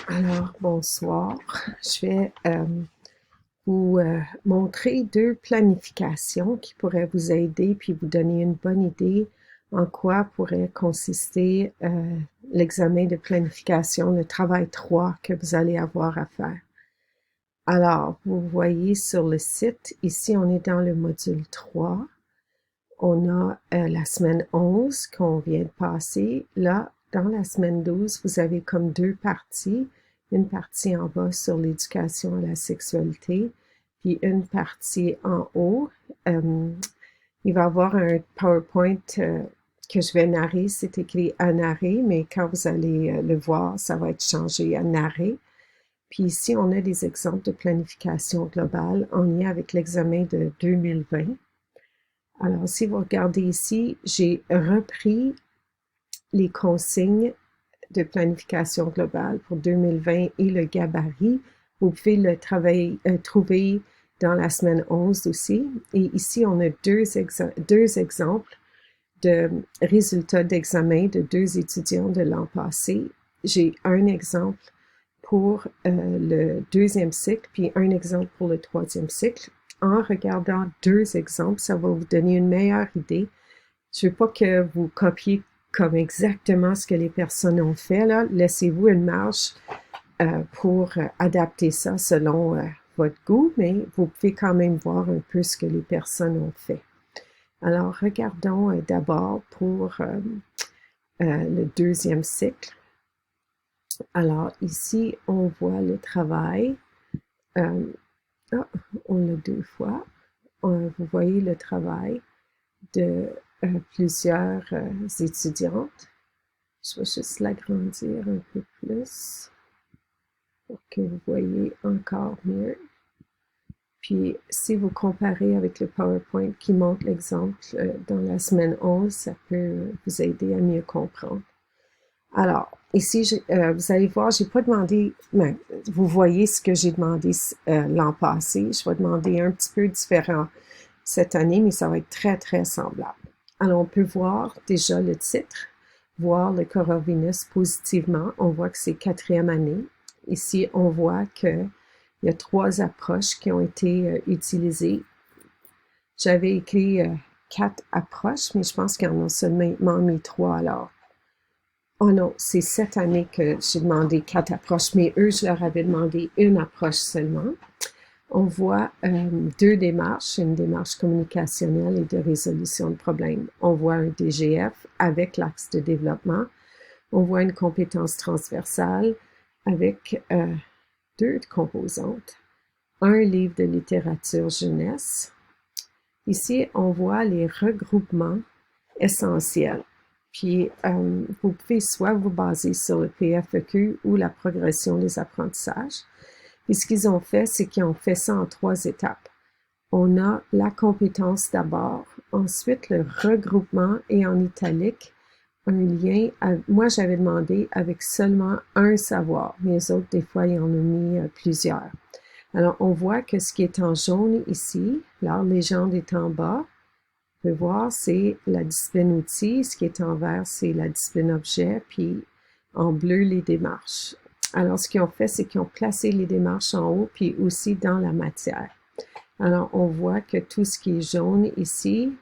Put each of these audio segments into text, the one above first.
Alors, bonsoir. Je vais vous montrer deux planifications qui pourraient vous aider puis vous donner une bonne idée en quoi pourrait consister l'examen de planification, le travail 3 que vous allez avoir à faire. Alors, vous voyez sur le site, ici on est dans le module 3. On a la semaine 11 qu'on vient de passer. Là, dans la semaine 12, vous avez comme deux parties. Une partie en bas sur l'éducation à la sexualité, puis une partie en haut. Il va y avoir un PowerPoint que je vais narrer. C'est écrit à narrer, mais quand vous allez le voir, ça va être changé à narrer. Puis ici, on a des exemples de planification globale en lien avec l'examen de 2020. Alors, si vous regardez ici, j'ai repris les consignes de planification globale pour 2020 et le gabarit. Vous pouvez le trouver dans la semaine 11 aussi. Et ici, on a deux exemples de résultats d'examen de deux étudiants de l'an passé. J'ai un exemple pour le deuxième cycle, puis un exemple pour le troisième cycle. En regardant deux exemples, ça va vous donner une meilleure idée. Je ne veux pas que vous copiez comme exactement ce que les personnes ont fait, là. Laissez-vous une marge pour adapter ça selon votre goût, mais vous pouvez quand même voir un peu ce que les personnes ont fait. Alors, regardons d'abord pour le deuxième cycle. Alors, ici, on voit le travail. On l'a deux fois. Vous voyez le travail de plusieurs étudiantes. Je vais juste l'agrandir un peu plus pour que vous voyez encore mieux. Puis, si vous comparez avec le PowerPoint qui montre l'exemple dans la semaine 11, ça peut vous aider à mieux comprendre. Alors, ici, vous allez voir, j'ai pas demandé, mais vous voyez ce que j'ai demandé l'an passé. Je vais demander un petit peu différent cette année, mais ça va être très, très semblable. Alors, on peut voir déjà le titre, voir le coronavirus positivement. On voit que c'est 4e année. Ici, on voit qu'il y a 3 approches qui ont été utilisées. J'avais écrit 4 approches, mais je pense qu'ils en ont seulement mis 3 alors. Oh non, c'est cette année que j'ai demandé 4 approches, mais eux, je leur avais demandé une approche seulement. On voit 2 démarches, une démarche communicationnelle et de résolution de problèmes. On voit un DGF avec l'axe de développement. On voit une compétence transversale avec 2 composantes. Un livre de littérature jeunesse. Ici, on voit les regroupements essentiels. Puis, vous pouvez soit vous baser sur le PFEQ ou la progression des apprentissages. Puis, ce qu'ils ont fait, c'est qu'ils ont fait ça en 3 étapes. On a la compétence d'abord, ensuite le regroupement et en italique, un lien. Moi, j'avais demandé avec seulement un savoir, mais les autres, des fois, ils en ont mis plusieurs. Alors, on voit que ce qui est en jaune ici, l'art légende est en bas. Vous pouvez voir, c'est la discipline outil. Ce qui est en vert, c'est la discipline objet. Puis en bleu, les démarches. Alors, ce qu'ils ont fait, c'est qu'ils ont placé les démarches en haut, puis aussi dans la matière. Alors, on voit que tout ce qui est jaune ici,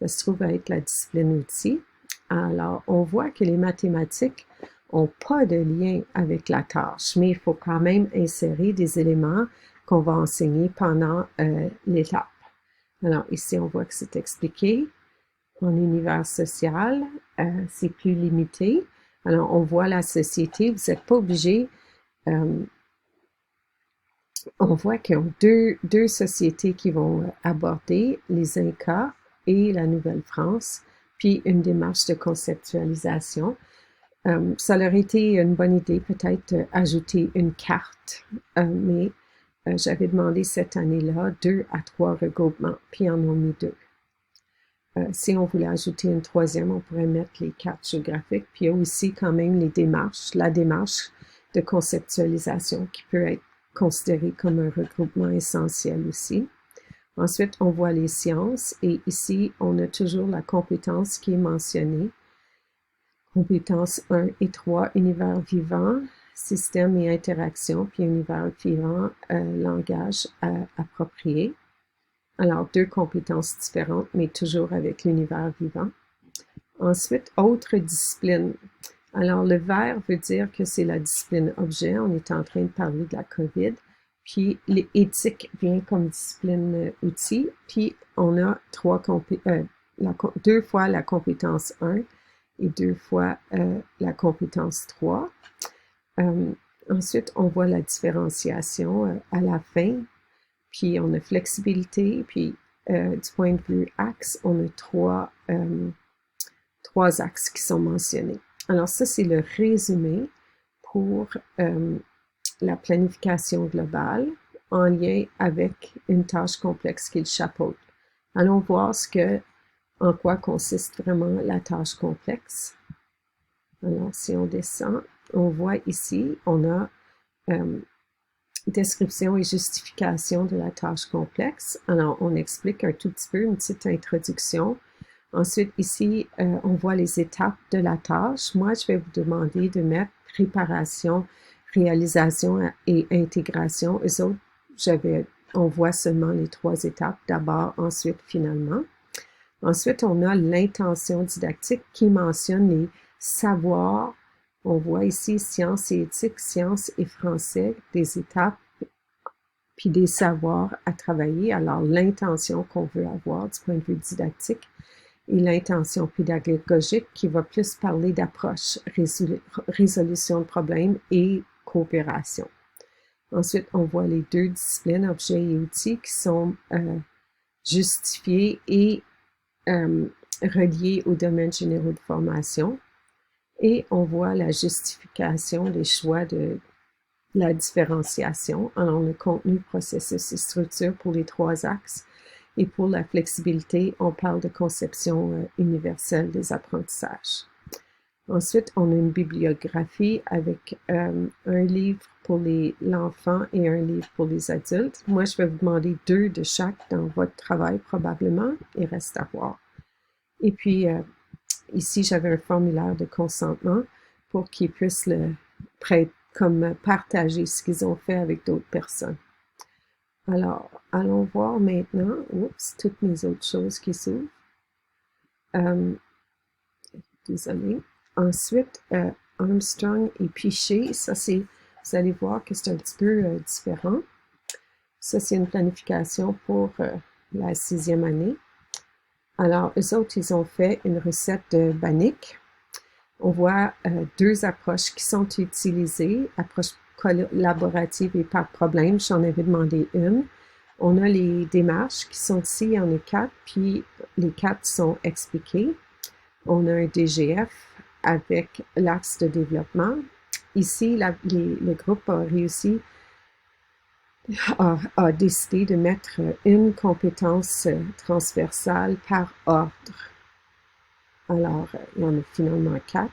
ça se trouve à être la discipline outil. Alors, on voit que les mathématiques n'ont pas de lien avec la tâche, mais il faut quand même insérer des éléments qu'on va enseigner pendant l'étape. Alors, ici, on voit que c'est expliqué. En univers social, c'est plus limité. Alors, on voit la société. Vous n'êtes pas obligé. On voit qu'il y a deux sociétés qui vont aborder, les Incas et la Nouvelle-France, puis une démarche de conceptualisation. Ça leur a été une bonne idée, peut-être ajouter une carte, mais j'avais demandé cette année-là 2 à 3 regroupements, puis ils en ont mis 2. Si on voulait ajouter une 3e, on pourrait mettre les cartes géographiques, puis il y a aussi quand même les démarches, la démarche de conceptualisation qui peut être considérée comme un regroupement essentiel aussi. Ensuite, on voit les sciences et ici, on a toujours la compétence qui est mentionnée. Compétences 1 et 3, univers vivant, système et interaction, puis univers vivant, langage approprié. Alors, deux compétences différentes, mais toujours avec l'univers vivant. Ensuite, autre discipline. Alors, le vert veut dire que c'est la discipline objet. On est en train de parler de la COVID. Puis, l'éthique vient comme discipline outil. Puis, on a deux fois la compétence 1 et deux fois la compétence 3. Ensuite, on voit la différenciation à la fin. Puis, on a flexibilité. Puis, du point de vue axe, on a trois axes qui sont mentionnés. Alors ça, c'est le résumé pour la planification globale en lien avec une tâche complexe qui est le chapeau. Allons voir en quoi consiste vraiment la tâche complexe. Alors, si on descend, on voit ici, on a description et justification de la tâche complexe. Alors, on explique un tout petit peu, une petite introduction. Ensuite, ici, on voit les étapes de la tâche. Moi, je vais vous demander de mettre préparation, réalisation et intégration. Eux autres, on voit seulement les trois étapes, d'abord, ensuite, finalement. Ensuite, on a l'intention didactique qui mentionne les savoirs. On voit ici sciences et éthique, sciences et français, des étapes, puis des savoirs à travailler. Alors, l'intention qu'on veut avoir du point de vue didactique et l'intention pédagogique qui va plus parler d'approche, résolution de problèmes et coopération. Ensuite, on voit les deux disciplines, objets et outils, qui sont justifiés et reliés aux domaines généraux de formation. Et on voit la justification des choix de la différenciation. Alors, le contenu, processus et structure pour les trois axes. Et pour la flexibilité, on parle de conception universelle des apprentissages. Ensuite, on a une bibliographie avec un livre pour l'enfant et un livre pour les adultes. Moi, je vais vous demander 2 de chaque dans votre travail probablement. Il reste à voir. Et puis, ici, j'avais un formulaire de consentement pour qu'ils puissent partager ce qu'ils ont fait avec d'autres personnes. Alors, allons voir maintenant, toutes mes autres choses qui s'ouvrent. Désolée. Ensuite, Armstrong et Piché, ça c'est, vous allez voir que c'est un petit peu différent. Ça, c'est une planification pour la 6e année. Alors, eux autres, ils ont fait une recette de Bannock. On voit 2 approches qui sont utilisées, approche collaborative et par problème. J'en avais demandé une. On a les démarches qui sont ici, il y en a 4, puis les 4 sont expliquées. On a un DGF avec l'axe de développement. Ici, le groupe a réussi, a décidé de mettre une compétence transversale par ordre. Alors, il y en a finalement 4.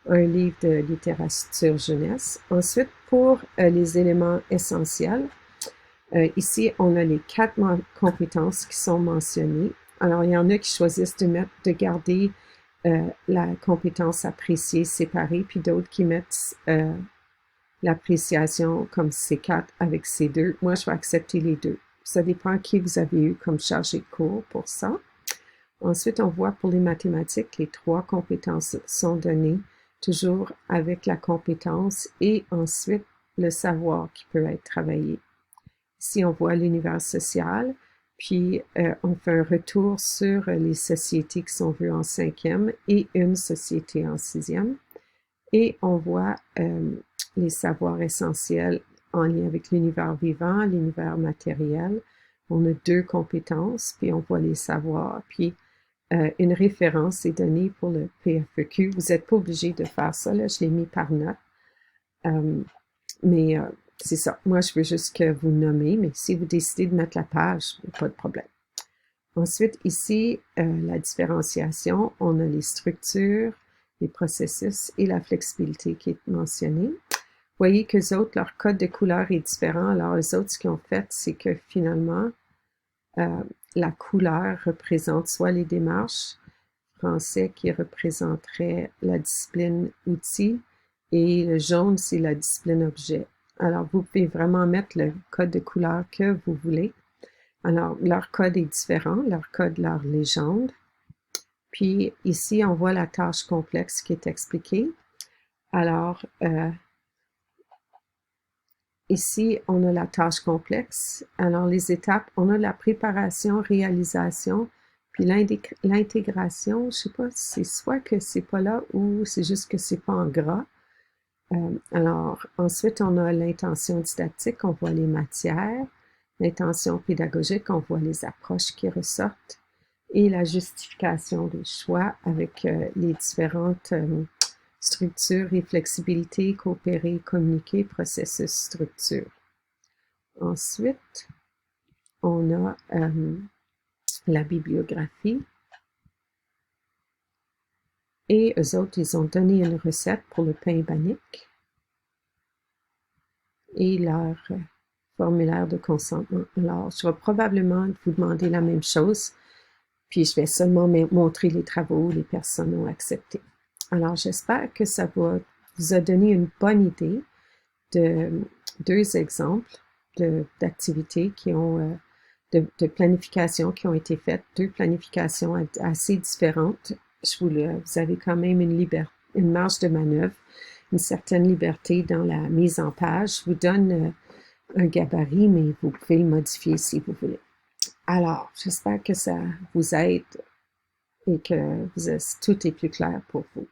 Un livre de littérature jeunesse. Ensuite, pour les éléments essentiels, ici, on a les 4 compétences qui sont mentionnées. Alors, il y en a qui choisissent de garder la compétence appréciée séparée, puis d'autres qui mettent l'appréciation comme C4 avec C2. Moi, je vais accepter les 2. Ça dépend qui vous avez eu comme chargé de cours pour ça. Ensuite, on voit pour les mathématiques, les 3 compétences sont données, toujours avec la compétence et ensuite le savoir qui peut être travaillé. Ici, on voit l'univers social, puis on fait un retour sur les sociétés qui sont vues en 5e et une société en 6e. Et on voit les savoirs essentiels en lien avec l'univers vivant, l'univers matériel. On a 2 compétences, puis on voit les savoirs, puis une référence est donnée pour le PFEQ. Vous n'êtes pas obligé de faire ça, là, je l'ai mis par note. Mais c'est ça. Moi, je veux juste que vous nommez, mais si vous décidez de mettre la page, pas de problème. Ensuite, ici, la différenciation, on a les structures, les processus et la flexibilité qui est mentionnée. Vous voyez qu'eux autres, leur code de couleur est différent. Alors, eux autres, ce qu'ils ont fait, c'est que finalement, la couleur représente soit les démarches, français qui représenterait la discipline outil, et le jaune, c'est la discipline objet. Alors, vous pouvez vraiment mettre le code de couleur que vous voulez. Alors, leur code est différent, leur code, leur légende. Puis ici, on voit la tâche complexe qui est expliquée. Alors, ici, on a la tâche complexe. Alors, les étapes, on a la préparation, réalisation, puis l'intégration. Je ne sais pas si c'est soit que c'est pas là ou c'est juste que c'est pas en gras. Alors, ensuite, on a l'intention didactique, on voit les matières. L'intention pédagogique, on voit les approches qui ressortent. Et la justification des choix avec les différentes structures et flexibilité, coopérer, communiquer, processus, structure. Ensuite, on a la bibliographie. Et eux autres, ils ont donné une recette pour le pain bannique et leur formulaire de consentement. Alors, je vais probablement vous demander la même chose, puis je vais seulement montrer les travaux où les personnes ont accepté. Alors, j'espère que ça vous a donné une bonne idée de deux exemples d'activités qui ont de planification qui ont été faites, deux planifications assez différentes. Vous avez quand même une marge de manœuvre, une certaine liberté dans la mise en page. Je vous donne un gabarit, mais vous pouvez le modifier si vous voulez. Alors, j'espère que ça vous aide et que tout est plus clair pour vous.